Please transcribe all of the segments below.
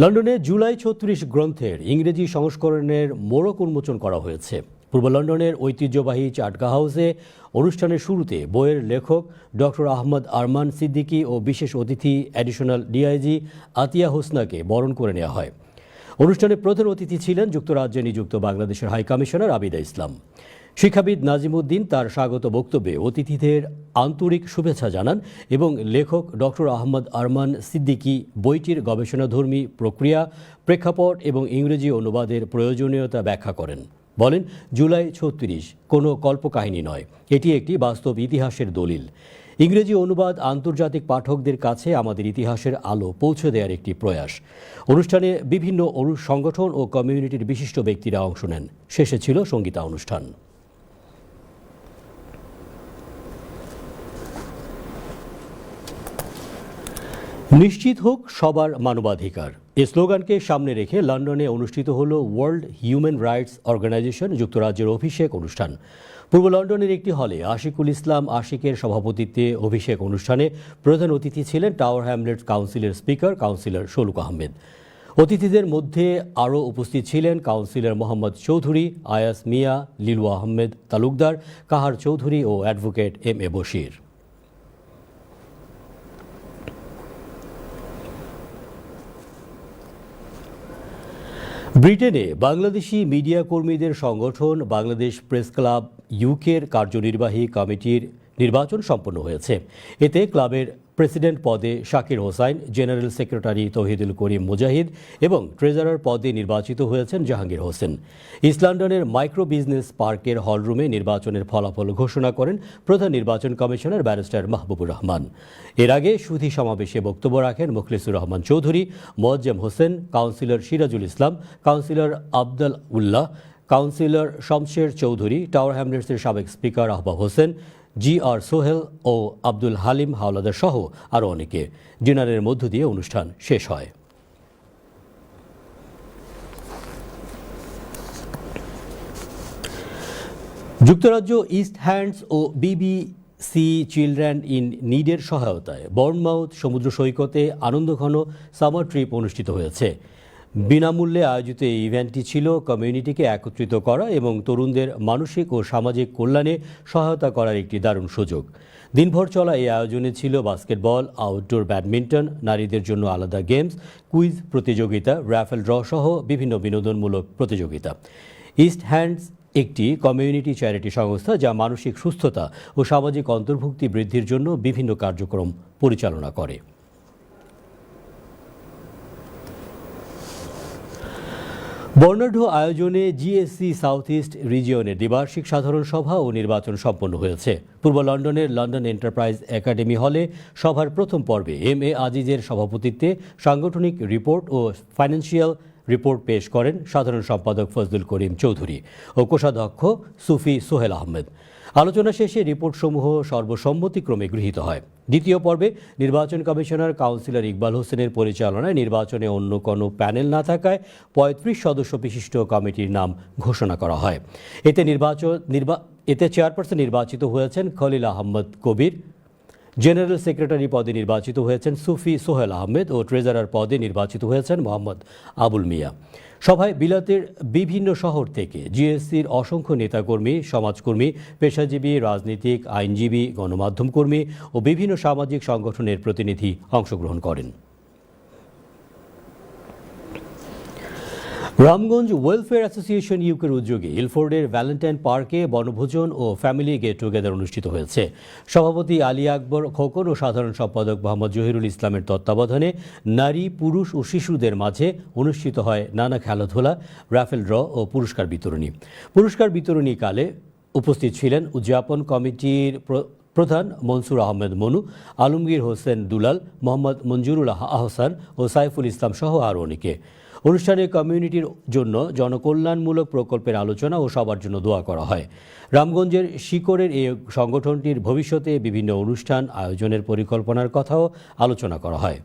লন্ডনে জুলাই ৩৬ গ্রন্থের ইংরেজি সংস্করণের মোড়ক উন্মোচন করা হয়েছে। পূর্ব লন্ডনের ঐতিহ্যবাহী চাটগা হাউসে অনুষ্ঠানের শুরুতে বইয়ের লেখক ডক্টর আহমদ আরমান সিদ্দিকী ও বিশেষ অতিথি অ্যাডিশনাল ডিআইজি আতিয়া হোসনাকে বরণ করে নেওয়া হয়। অনুষ্ঠানে প্রধান অতিথি ছিলেন যুক্তরাজ্যে নিযুক্ত বাংলাদেশের হাই কমিশনার আবিদা ইসলাম। শিক্ষাবিদ নাজিম উদ্দিন তার স্বাগত বক্তব্যে অতিথিদের আন্তরিক শুভেচ্ছা জানান এবং লেখক ডক্টর আহমদ আরমান সিদ্দিকী বইটির গবেষণাধর্মী প্রক্রিয়া, প্রেক্ষাপট এবং ইংরেজি অনুবাদের প্রয়োজনীয়তা ব্যাখ্যা করেন। বলেন, জুলাই ৩৬ কোনো কল্পকাহিনী নয়, এটি একটি বাস্তব ইতিহাসের দলিল। ইংরেজি অনুবাদ আন্তর্জাতিক পাঠকদের কাছে আমাদের ইতিহাসের আলো পৌঁছে দেওয়ার একটি প্রয়াস। অনুষ্ঠানে বিভিন্ন সংগঠন ও কমিউনিটির বিশিষ্ট ব্যক্তিরা অংশ নেন। শেষে ছিল সঙ্গীতা অনুষ্ঠান। নিশ্চিত হোক সবার মানবাধিকার, এই স্লোগানকে সামনে রেখে লন্ডনে অনুষ্ঠিত হল ওয়ার্ল্ড হিউম্যান রাইটস অর্গানাইজেশন যুক্তরাজ্যের অভিষেক অনুষ্ঠান। পূর্ব লন্ডনের একটি হলে আশিকুল ইসলাম আশিকের সভাপতিত্বে অভিষেক অনুষ্ঠানে প্রধান অতিথি ছিলেন টাওয়ার হ্যামলেটস কাউন্সিলের স্পিকার কাউন্সিলর শৌলুক আহমেদ। অতিথিদের মধ্যে আরও উপস্থিত ছিলেন কাউন্সিলর মোহাম্মদ চৌধুরী, আয়াস মিয়া, লিলু আহমেদ তালুকদার, কাহার চৌধুরী ও অ্যাডভোকেট এম এ বশির। ব্রিটেনে বাংলাদেশি মিডিয়া কর্মীদের সংগঠন বাংলাদেশ প্রেস ক্লাব ইউকের কার্যনির্বাহী কমিটির নির্বাচন সম্পন্ন হয়েছে। এতে ক্লাবের প্রেসিডেন্ট পদে শাকির হোসাইন, জেনারেল সেক্রেটারি তৌহিদুল করিম মুজাহিদ এবং ট্রেজারার পদে নির্বাচিত হয়েছেন জাহাঙ্গীর হোসেন। ইস্ট লন্ডনের মাইক্রো বিজনেস পার্কের হলরুমে নির্বাচনের ফলাফল ঘোষণা করেন প্রধান নির্বাচন কমিশনার ব্যারিস্টার মাহবুবুর রহমান। এর আগে সুধী সমাবেশে বক্তব্য রাখেন মুখলিসুর রহমান চৌধুরী, মোয়াজ্জেম হোসেন, কাউন্সিলর সিরাজুল ইসলাম, কাউন্সিলর আবদাল উল্লাহ, কাউন্সিলর শমশের চৌধুরী, টাওয়ার হ্যামলেটসের সাবেক স্পিকার আহবাব হোসেন, জি আর সোহেল ও আব্দুল হালিম হাওলাদার সহ আরও অনেকে। ডিনারের মধ্য দিয়ে অনুষ্ঠান শেষ হয়। যুক্তরাজ্য ইস্ট হ্যান্ডস ও BBC চিলড্রেন ইন নিডের সহায়তায় বর্নমাউথ সমুদ্র সৈকতে আনন্দঘন সামার ট্রিপ অনুষ্ঠিত হয়েছে। বিনামূল্যে আয়োজিত এই ইভেন্টটি ছিল কমিউনিটিকে একত্রিত করা এবং তরুণদের মানসিক ও সামাজিক কল্যাণে সহায়তা করার একটি দারুণ সুযোগ। দিনভর চলা এই আয়োজনে ছিল বাস্কেটবল, আউটডোর ব্যাডমিন্টন, নারীদের জন্য আলাদা গেমস, কুইজ প্রতিযোগিতা, র্যাফেল ড্র সহ বিভিন্ন বিনোদনমূলক প্রতিযোগিতা। ইস্ট হ্যান্ডস একটি কমিউনিটি চ্যারিটি সংস্থা যা মানসিক সুস্থতা ও সামাজিক অন্তর্ভুক্তি বৃদ্ধির জন্য বিভিন্ন কার্যক্রম পরিচালনা করে। বর্ণাঢ্য আয়োজনে জিএসসি সাউথ ইস্ট রিজিয়নের দ্বিবার্ষিক সাধারণ সভা ও নির্বাচন সম্পন্ন হয়েছে। পূর্ব লন্ডনের লন্ডন এন্টারপ্রাইজ একাডেমি হলে সভার প্রথম পর্বে এম এ আজিজের সভাপতিত্বে সাংগঠনিক রিপোর্ট ও ফাইন্যান্সিয়াল রিপোর্ট পেশ করেন সাধারণ সম্পাদক ফজলুল করিম চৌধুরী ও কোষাধ্যক্ষ সুফি সোহেল আহমেদ। আলোচনা শেষে রিপোর্টসমূহ সর্বসম্মতিক্রমে গৃহীত হয়। দ্বিতীয় পর্বে নির্বাচন কমিশনার কাউন্সিলর ইকবাল হোসেনের পরিচালনায় নির্বাচনে অন্য কোনো প্যানেল না থাকায় ৩৫ সদস্য বিশিষ্ট কমিটির নাম ঘোষণা করা হয়। এতে চেয়ারপারসন নির্বাচিত হয়েছেন খলিল আহমদ কবির, জেনারেল সেক্রেটারি পদে নির্বাচিত হয়েছেন সুফি সোহেল আহমেদ ও ট্রেজারার পদে নির্বাচিত হয়েছেন মোহাম্মদ আবুল মিয়া। সভায় বিলাতের বিভিন্ন শহর থেকে জিএসসির অসংখ্য নেতাকর্মী, সমাজকর্মী, পেশাজীবী, রাজনীতিক, আইনজীবী, গণমাধ্যম কর্মী ও বিভিন্ন সামাজিক সংগঠনের প্রতিনিধি অংশগ্রহণ করেন। রামগঞ্জ ওয়েলফেয়ার অ্যাসোসিয়েশন ইউকের উদ্যোগে ইলফোর্ডের ভ্যালেন্টাইন পার্কে বনভোজন ও ফ্যামিলি গেট টুগেদার অনুষ্ঠিত হয়েছে। সভাপতি আলী আকবর খোকন ও সাধারণ সম্পাদক মোহাম্মদ জহিরুল ইসলামের তত্ত্বাবধানে নারী, পুরুষ ও শিশুদের মাঝে অনুষ্ঠিত হয় নানা খেলাধুলা, র্যাফেল ড্র ও পুরস্কার বিতরণী। পুরস্কার বিতরণীকালে উপস্থিত ছিলেন উদযাপন কমিটির প্রধান মনসুর আহমেদ মনু, আলমগীর হোসেন দুলাল, মোহাম্মদ মঞ্জুরুল আহসান ও সাইফুল ইসলাম সহ আরও অনেকে। অনুষ্ঠানে কমিউনিটির জন্য জনকল্যাণমূলক প্রকল্পের আলোচনা ও সবার জন্য দোয়া করা হয়। রামগঞ্জের শিকড়ের এই সংগঠনটির ভবিষ্যতে বিভিন্ন অনুষ্ঠান আয়োজনের পরিকল্পনার কথাও আলোচনা করা হয়।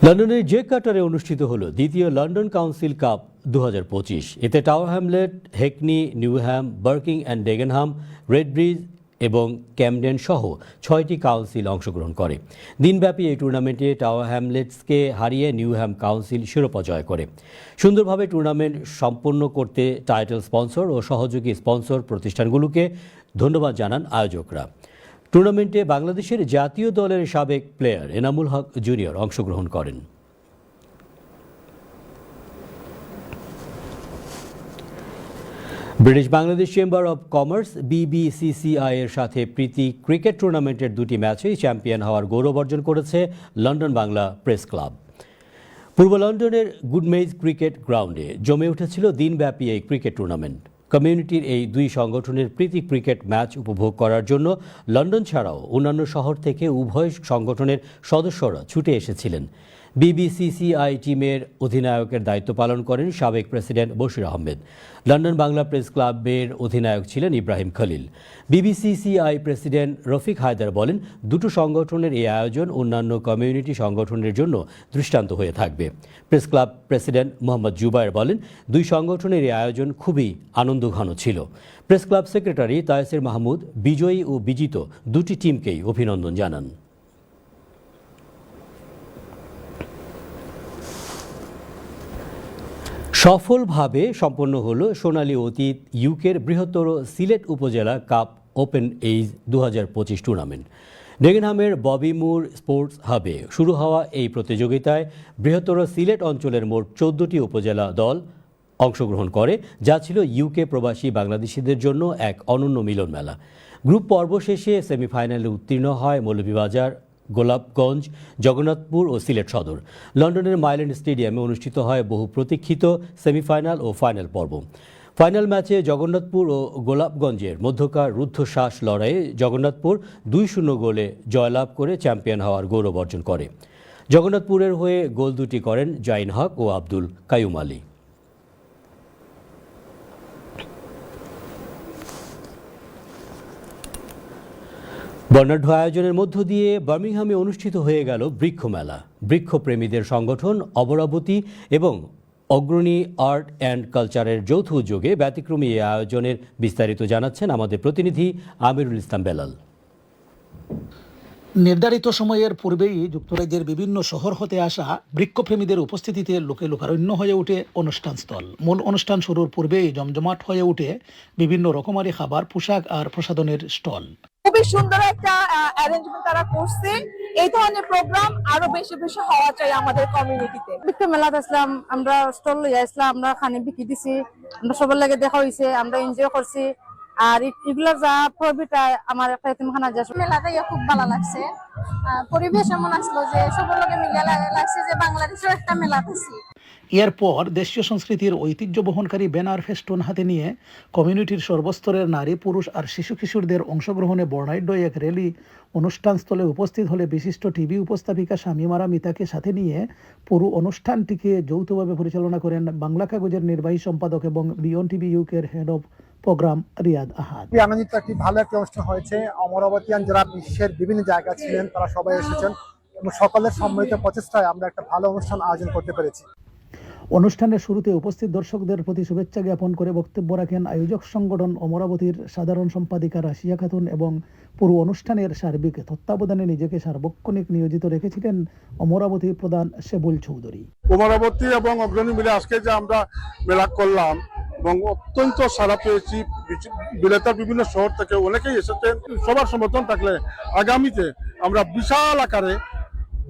লন্ডনের জে কাটারে অনুষ্ঠিত হল দ্বিতীয় লন্ডন কাউন্সিল কাপ 2025। এতে tower Hamlet, Hackney, Newham, barking and Dagenham, Redbridge এবং ক্যামডেন সহ 6টি কাউন্সিল অংশগ্রহণ করে। দিনব্যাপী এই টুর্নামেন্টে টাওয়ার হ্যামলেটসকে হারিয়ে নিউহ্যাম কাউন্সিল শিরোপা জয় করে। সুন্দরভাবে টুর্নামেন্ট সম্পন্ন করতে টাইটেল স্পন্সর ও সহযোগী স্পন্সর প্রতিষ্ঠানগুলোকে ধন্যবাদ জানান আয়োজকরা। টুর্নামেন্টে বাংলাদেশের জাতীয় দলের সাবেক প্লেয়ার এনামুল হক জুনিয়র অংশগ্রহণ করেন। British Bangladesh chamber of commerce BBCCI এর সাথে প্রীতি ক্রিকেট টুর্নামেন্টের 2টি ম্যাচেই চ্যাম্পিয়ন হওয়ার গৌরব অর্জন করেছে লন্ডন বাংলা প্রেস ক্লাব। পূর্ব লন্ডনের গুডমেইজ ক্রিকেট গ্রাউন্ডে জমে উঠেছিল দিনব্যাপী এই ক্রিকেট টুর্নামেন্ট। কমিউনিটির এই দুই সংগঠনের প্রীতি ক্রিকেট ম্যাচ উপভোগ করার জন্য লন্ডন ছাড়াও অন্যান্য শহর থেকে উভয় সংগঠনের সদস্যরা ছুটে এসেছিলেন। BBCCI টিমের অধিনায়কের দায়িত্ব পালন করেন সাবেক president Bashir Ahmed. London Bangla press ক্লাবের অধিনায়ক ছিলেন ইব্রাহিম খলিল। BBCCI প্রেসিডেন্ট রফিক হায়দার বলেন, দুটো সংগঠনের এই আয়োজন অন্যান্য কমিউনিটি সংগঠনের জন্য দৃষ্টান্ত হয়ে থাকবে। Press club president Mohammad Jubair বলেন, দুই সংগঠনের এই আয়োজন খুবই আনন্দঘন ছিল। Press club secretary Tayesir Mahmud বিজয়ী ও বিজিত দুটি টিমকেই অভিনন্দন জানান। সফলভাবে সম্পন্ন হল সোনালী অতীত ইউকের বৃহত্তর সিলেট উপজেলা কাপ ওপেন এইজ 2025 টুর্নামেন্ট। ডেগেনহামের ববি মুর স্পোর্টস হাবে শুরু হওয়া এই প্রতিযোগিতায় বৃহত্তর সিলেট অঞ্চলের মোট 14টি উপজেলা দল অংশগ্রহণ করে, যা ছিল ইউকে প্রবাসী বাংলাদেশিদের জন্য এক অনন্য মিলন মেলা। গ্রুপ পর্ব শেষে সেমিফাইনালে উত্তীর্ণ হয় মৌলভীবাজার, গোলাপগঞ্জ, জগন্নাথপুর ও সিলেট সদর। লন্ডনের মাইল্যান্ড স্টেডিয়ামে অনুষ্ঠিত হয় বহু প্রতীক্ষিত সেমিফাইনাল ও ফাইনাল পর্ব। ফাইনাল ম্যাচে জগন্নাথপুর ও গোলাপগঞ্জের মধ্যকার রুদ্ধশ্বাস লড়াইয়ে জগন্নাথপুর 2-0 গোলে জয়লাভ করে চ্যাম্পিয়ন হওয়ার গৌরব অর্জন করে। জগন্নাথপুরের হয়ে গোল দুটি করেন জাইন হক ও আব্দুল কাইয়ুম আলী। বর্ণাঢ্য আয়োজনের মধ্য দিয়ে বার্মিংহামে অনুষ্ঠিত হয়ে গেল বৃক্ষ মেলা। বৃক্ষপ্রেমীদের সংগঠন অমরাবতী এবং অগ্রণী আর্ট অ্যান্ড কালচারের যৌথ উদ্যোগে ব্যতিক্রমী এই আয়োজনের বিস্তারিত জানাচ্ছেন আমাদের প্রতিনিধি আমিরুল ইসলাম বেলাল। নির্ধারিত সময়ের পূর্বেই যুক্তরাজ্যের বিভিন্ন শহর হতে আসা বৃক্ষপ্রেমীদের উপস্থিতিতে লোকে লোকারণ্য হয়ে ওঠে অনুষ্ঠানস্থল। মূল অনুষ্ঠান শুরুর পূর্বেই জমজমাট হয়ে ওঠে বিভিন্ন রকমারি খাবার, পোশাক আর প্রসাধনের স্টল। খুবই সুন্দর একটা অ্যারেঞ্জমেন্ট তারা করছে। এই ধরনের প্রোগ্রাম আরো বেশি বেশি হওয়া চাই আমাদের কমিউনিটিতে। বৃক্ষ মেলাতে আসলাম, আমরা স্টল লইয়া আসলাম, আমরা খানি বিক্রি দিছি, আমরা সবার লাগে দেখা হয়েছে, আমরা এনজয় করছি। আর এগুলা যা প্রফিট আমার একটা এতিমখানা যা মেলাতে খুব ভালো লাগছে। পরিবেশ এমন আসলো যে সবার লগে মিলে লাগছে যে বাংলাদেশের একটা মেলা আছে। এরপর দেশীয় সংস্কৃতির ঐতিহ্য বহনকারী ব্যানার ফেস্টুন হাতে নিয়ে কমিউনিটির সর্বস্তরের নারী, পুরুষ আর শিশু কিশোরদের অংশগ্রহণে বর্ণাঢ্য এক র্যালি অনুষ্ঠানস্থলে উপস্থিত হলে বিশিষ্ট টিভি উপস্থাপিকা শামীমারা মিতাকে সাথে নিয়ে পুরো অনুষ্ঠানটিকে যৌথভাবে পরিচালনা করেন বাংলা কাগজের নির্বাহী সম্পাদক এবং বিয়ন টিভি ইউকের head of programme Riyad Ahad. আনন্দিত একটি ভালো একটা অনুষ্ঠান হয়েছে। অমরাবতীয়ান যারা বিশ্বের বিভিন্ন জায়গা ছিলেন তারা সবাই এসেছেন এবং সকলের সম্মিলিত প্রচেষ্টায় আমরা একটা ভালো অনুষ্ঠান আয়োজন করতে পেরেছি। অনুষ্ঠানের শুরুতে উপস্থিত দর্শকদের প্রতি শুভেচ্ছা জ্ঞাপন করে বক্তব্য রাখেন আয়োজক সংগঠন অমরাবতীর সাধারণ সম্পাদিকা রাশিয়া খাতুন এবং পুরো অনুষ্ঠানের সার্বিক তত্ত্বাবধানে নিজেকে সার্বক্ষণিক নিয়োজিত রেখেছিলেন অমরাবতীর প্রধান শেবুল চৌধুরী। অমরাবতী এবং অগ্রণী মিলে আজকে যে আমরা মেলা করলাম এবং অত্যন্ত সাড়া পেয়েছি। বিলেতার বিভিন্ন শহর থেকে অনেকেই এসেছেন। সবার সমর্থন থাকলে আগামীতে আমরা বিশাল আকারে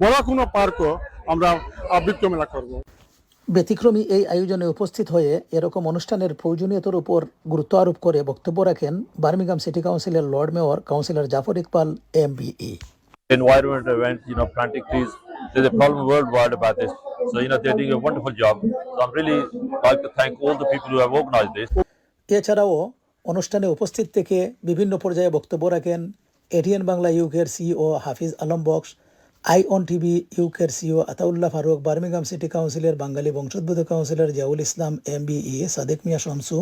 বড় কোনো পার্কও আমরা বৃক্ষ মেলা করব। ব্যতিক্রমী এই আয়োজনে উপস্থিত হয়ে এরকম অনুষ্ঠানের প্রয়োজনীয়তার উপর গুরুত্ব আরোপ করে বক্তব্য রাখেন বার্মিংহাম সিটি কাউন্সিলের lord mayor councillor Jafar Iqbal MBE। Environment event, planting trees. There's a problem worldwide about this. So, they're doing a wonderful job. So, I'm really like to thank all the people who have organized this. এছাড়াও অনুষ্ঠানে উপস্থিত থেকে বিভিন্ন পর্যায়ে বক্তব্য রাখেন ATN Bangla ইউকের CEO Hafiz Alam Baksh, ION TV ইউকের CEO Ataullah Farooq, Birmingham city কাউন্সিলের বাঙালি বংশোদ্ভূত councillor Ziaul Islam MBE, Sadiq Mia Shamsu,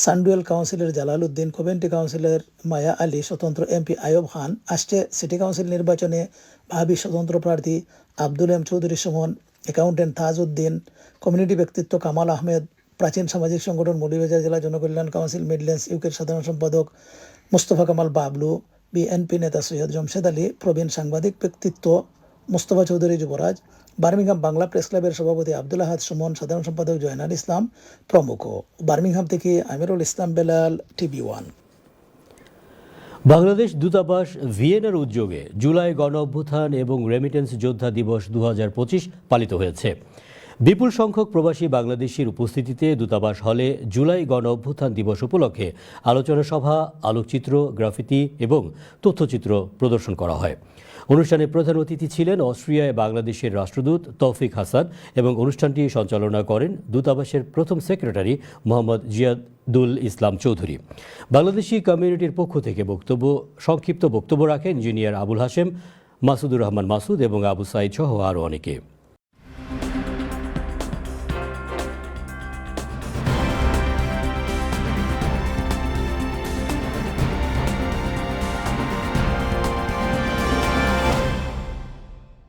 Sandwell councillor Jalal Uddin, Coventry councillor Maya Ali, স্বতন্ত্র MP আয়ব খান। আসছে সিটি কাউন্সিল নির্বাচনে ভাবি স্বতন্ত্র প্রার্থী আব্দুল এম চৌধুরী সুমন, অ্যাকাউন্টেন্ট তাজ উদ্দিন, কমিউনিটি ব্যক্তিত্ব কামাল আহমেদ, প্রাচীন সামাজিক সংগঠন মৌলভীবাজার জেলা জনকল্যাণ কাউন্সিল মিডল্যান্ডস ইউকের সাধারণ সম্পাদক মুস্তফা কামাল বাবলু, বিএনপি নেতা সৈয়দ জমশেদ আলী, প্রবীণ সাংবাদিক ব্যক্তিত্ব মোস্তফা চৌধুরী যুবরাজ, বার্মিংহাম বাংলা প্রেস ক্লাবের সভাপতি আব্দুল আহাদ সুমন, সাধারণ সম্পাদক জয়নাল ইসলাম প্রমুখ। বার্মিংহাম থেকে আমিরুল ইসলাম বেলাল, TV1। বাংলাদেশ দূতাবাস ভিয়েনার উদ্যোগে জুলাই গণ অভ্যুত্থান এবং রেমিটেন্স যোদ্ধা দিবস 2025 পালিত হয়েছে। বিপুল সংখ্যক প্রবাসী বাংলাদেশির উপস্থিতিতে দূতাবাস হলে জুলাই গণ অভ্যুত্থান দিবস উপলক্ষে আলোচনা সভা, আলোকচিত্র, গ্রাফিতি এবং তথ্যচিত্র প্রদর্শন করা হয়। অনুষ্ঠানে প্রধান অতিথি ছিলেন অস্ট্রিয়ায় বাংলাদেশের রাষ্ট্রদূত তৌফিক হাসান এবং অনুষ্ঠানটি সঞ্চালনা করেন দূতাবাসের প্রথম সেক্রেটারি মোহাম্মদ জিয়াদুল ইসলাম চৌধুরী। বাংলাদেশি কমিউনিটির পক্ষ থেকে সংক্ষিপ্ত বক্তব্য রাখেন ইঞ্জিনিয়ার আবুল হাশেম, মাসুদুর রহমান মাসুদ এবং আবু সাইদ সহ আরও অনেকে।